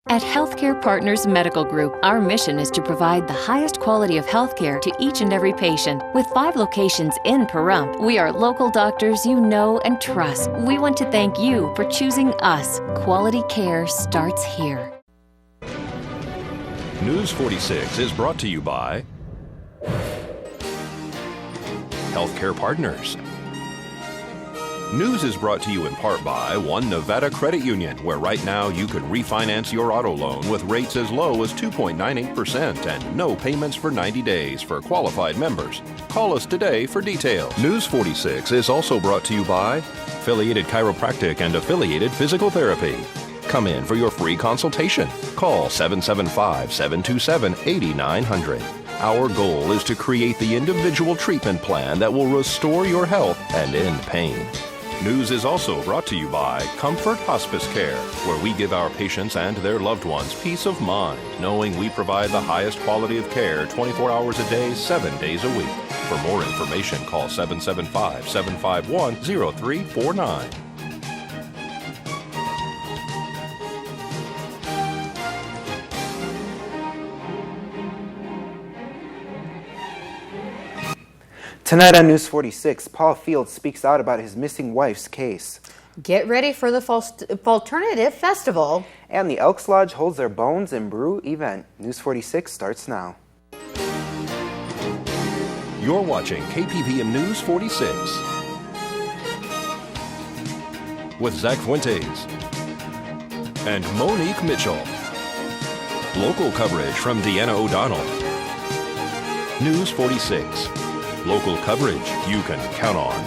At Healthcare Partners Medical Group, our mission is to provide the highest quality of healthcare to each and every patient. With 5 locations in Pahrump, we are local doctors you know and trust. We want to thank you for choosing us. Quality care starts here. News 46 is brought to you by Healthcare Partners. News is brought to you in part by One Nevada Credit Union, where right now you could refinance your auto loan with rates as low as 2.98% and no payments for 90 days for qualified members. Call us today for details. News 46 is also brought to you by Affiliated Chiropractic and Affiliated Physical Therapy. Come in for your free consultation. Call 775-727-8900. Our goal is to create the individual treatment plan that will restore your health and end pain. News is also brought to you by Comfort Hospice Care, where we give our patients and their loved ones peace of mind, knowing we provide the highest quality of care 24 hours a day, 7 days a week. For more information, call 775-751-0349. Tonight on News 46, Paul Fields speaks out about his missing wife's case. Get ready for the Falternative Festival. And the Elks Lodge holds their Bones and Brew event. News 46 starts now. You're watching KPVM News 46 with Zach Fuentes and Monique Mitchell. Local coverage from Deanna O'Donnell. News 46. Local coverage you can count on.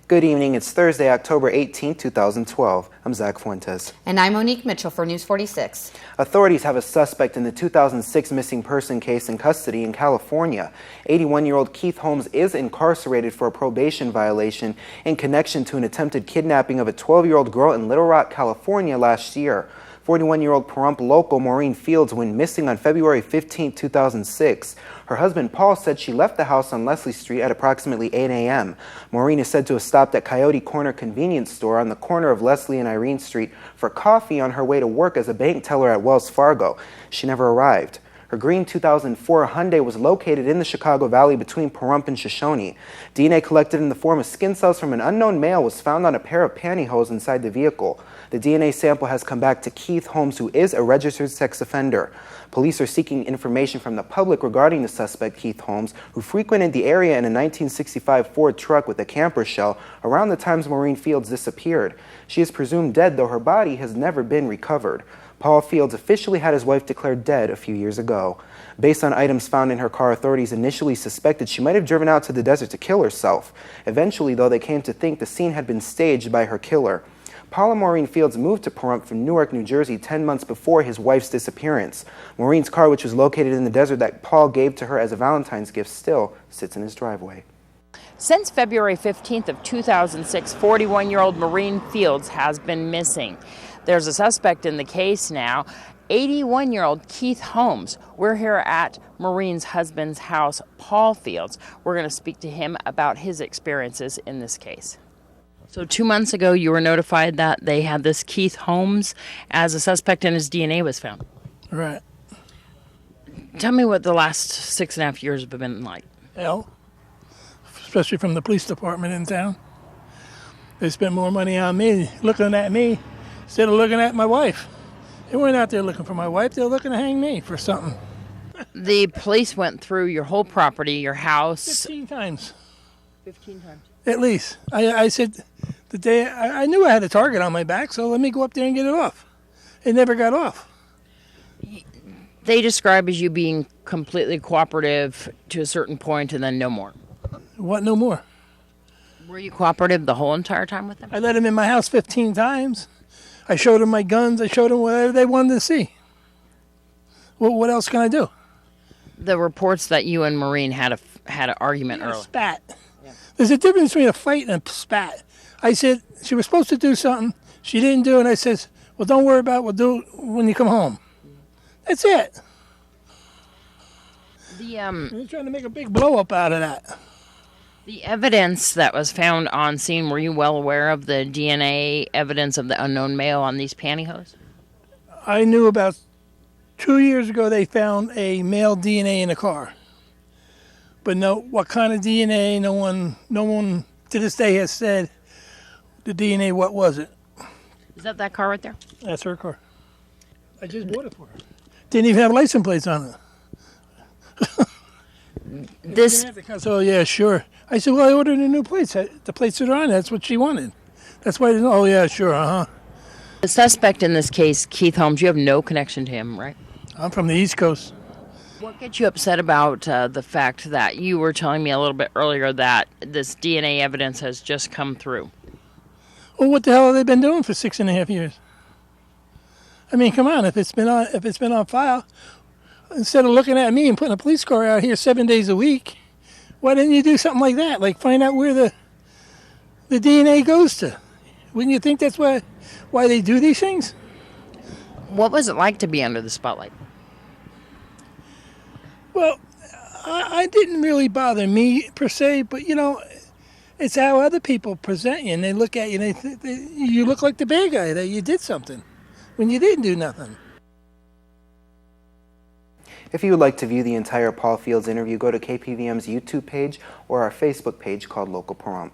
Good evening. It's Thursday, October 18, 2012. I'm Zach Fuentes. And I'm Monique Mitchell for News 46. Authorities have a suspect in the 2006 missing person case in custody in California. 81-year-old Keith Holmes is incarcerated for a probation violation in connection to an attempted kidnapping of a 12-year-old girl in Little Rock, California last year. 41-year-old Pahrump local Maureen Fields went missing on February 15, 2006. Her husband Paul said she left the house on Leslie Street at approximately 8 a.m. Maureen is said to have stopped at Coyote Corner convenience store on the corner of Leslie and Irene Street for coffee on her way to work as a bank teller at Wells Fargo. She never arrived. Her green 2004 Hyundai was located in the Chicago Valley between Pahrump and Shoshone. DNA collected in the form of skin cells from an unknown male was found on a pair of pantyhose inside the vehicle. The DNA sample has come back to Keith Holmes, who is a registered sex offender. Police are seeking information from the public regarding the suspect, Keith Holmes, who frequented the area in a 1965 Ford truck with a camper shell around the times Maureen Fields disappeared. She is presumed dead, though her body has never been recovered. Paul Fields officially had his wife declared dead a few years ago. Based on items found in her car, authorities initially suspected she might have driven out to the desert to kill herself. Eventually, though, they came to think the scene had been staged by her killer. Paul and Maureen Fields moved to Pahrump from Newark, New Jersey 10 months before his wife's disappearance. Maureen's car, which was located in the desert that Paul gave to her as a Valentine's gift, still sits in his driveway. Since February 15th of 2006, 41-year-old Maureen Fields has been missing. There's a suspect in the case now, 81-year-old Keith Holmes. We're here at Maureen's husband's house, Paul Fields. We're going to speak to him about his experiences in this case. So 2 months ago, you were notified that they had this Keith Holmes as a suspect and his DNA was found. Right. Tell me what the last 6.5 years have been like. Hell, especially from the police department in town. They spent more money on me, looking at me, instead of looking at my wife. They weren't out there looking for my wife. They were looking to hang me for something. The police went through your whole property, your house. 15 times. 15 times. At least. I said, the day I knew I had a target on my back, so let me go up there and get it off. It never got off. They describe as you being completely cooperative to a certain point and then no more. What, no more? Were you cooperative the whole entire time with them? I let them in my house 15 times. I showed them my guns. I showed them whatever they wanted to see. Well, what else can I do? The reports that you and Maureen had an argument earlier. Spat. Yeah. There's a difference between a fight and a spat. I said she was supposed to do something. She didn't do it, and I says, well, don't worry about it. We'll do it when you come home. That's it. They're trying to make a big blow up out of that. The evidence that was found on scene, were you well aware of the DNA evidence of the unknown male on these pantyhose? I knew about 2 years ago they found a male DNA in a car. But no, what kind of DNA, no one to this day has said the DNA, what was it? Is that car right there? That's her car. I just bought it for her. Didn't even have license plates on it. So yeah, sure. I said, well, I ordered the new plates. The plates that are on, that's what she wanted. That's why, oh yeah, sure, The suspect in this case, Keith Holmes, you have no connection to him, right? I'm from the East Coast. What gets you upset about the fact that you were telling me a little bit earlier that this DNA evidence has just come through? Well, what the hell have they been doing for 6.5 years? I mean, come on, if it's been on file, instead of looking at me and putting a police car out here 7 days a week, why didn't you do something like that? Like find out where the DNA goes to. Wouldn't you think that's why they do these things? What was it like to be under the spotlight? Well, I didn't really bother me per se, but it's how other people present you, and they look at you and you look like the bad guy, that you did something when you didn't do nothing. If you would like to view the entire Paul Fields interview, go to KPVM's YouTube page or our Facebook page called Local Pahrump.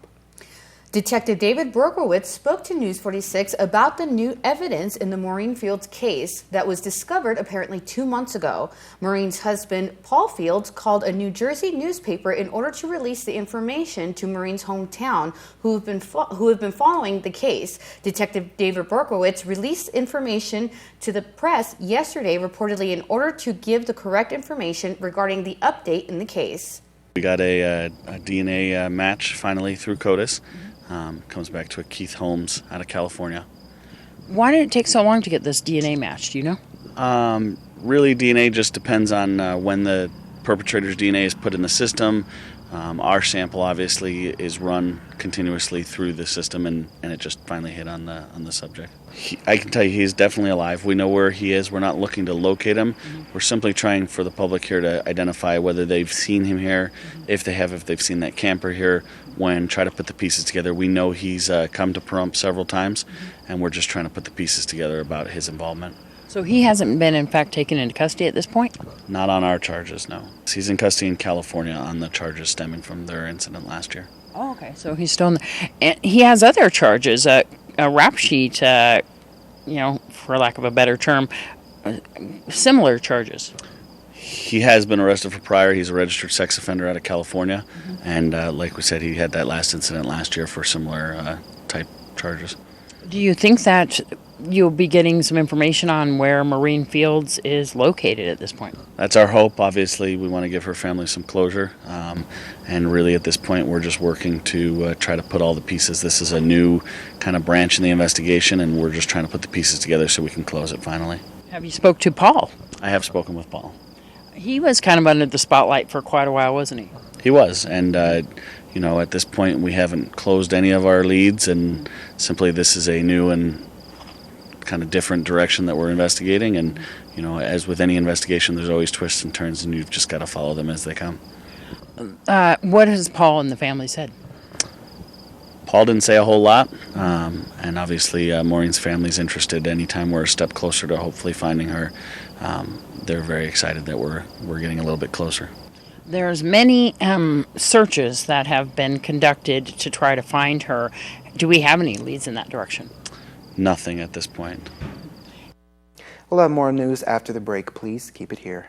Detective David Berkowitz spoke to News 46 about the new evidence in the Maureen Fields case that was discovered apparently 2 months ago. Maureen's husband, Paul Fields, called a New Jersey newspaper in order to release the information to Maureen's hometown, who have been following the case. Detective David Berkowitz released information to the press yesterday, reportedly in order to give the correct information regarding the update in the case. We got a DNA match finally through CODIS. Comes back to a Keith Holmes out of California. Why did it take so long to get this DNA match? Do you know? Really, DNA just depends on when the perpetrator's DNA is put in the system. Our sample obviously is run continuously through the system, and it just finally hit on the subject. I can tell you he's definitely alive. We know where he is. We're not looking to locate him. We're simply trying for the public here to identify whether they've seen him here, if they've seen that camper here, try to put the pieces together. We know he's come to Pahrump several times, and we're just trying to put the pieces together about his involvement. So he hasn't been, in fact, taken into custody at this point? Not on our charges, no. He's in custody in California on the charges stemming from their incident last year. Oh, okay. So he's still in there. And he has other charges, a rap sheet, for lack of a better term, similar charges. He has been arrested for prior. He's a registered sex offender out of California. And like we said, he had that last incident last year for similar type charges. Do you think that you'll be getting some information on where Maureen Fields is located at this point? That's our hope. Obviously, we want to give her family some closure. And really at this point, we're just working to try to put all the pieces. This is a new kind of branch in the investigation, and we're just trying to put the pieces together so we can close it finally. Have you spoke to Paul? I have spoken with Paul. He was kind of under the spotlight for quite a while, wasn't he? He was, and at this point we haven't closed any of our leads, and simply this is a new and kind of different direction that we're investigating. And as with any investigation, there's always twists and turns, and you've just got to follow them as they come. What has Paul and the family said? Paul didn't say a whole lot, and obviously Maureen's family's interested. Anytime we're a step closer to hopefully finding her, they're very excited that we're getting a little bit closer. There's many searches that have been conducted to try to find her. Do we have any leads in that direction? Nothing at this point. We'll have more news after the break. Please keep it here.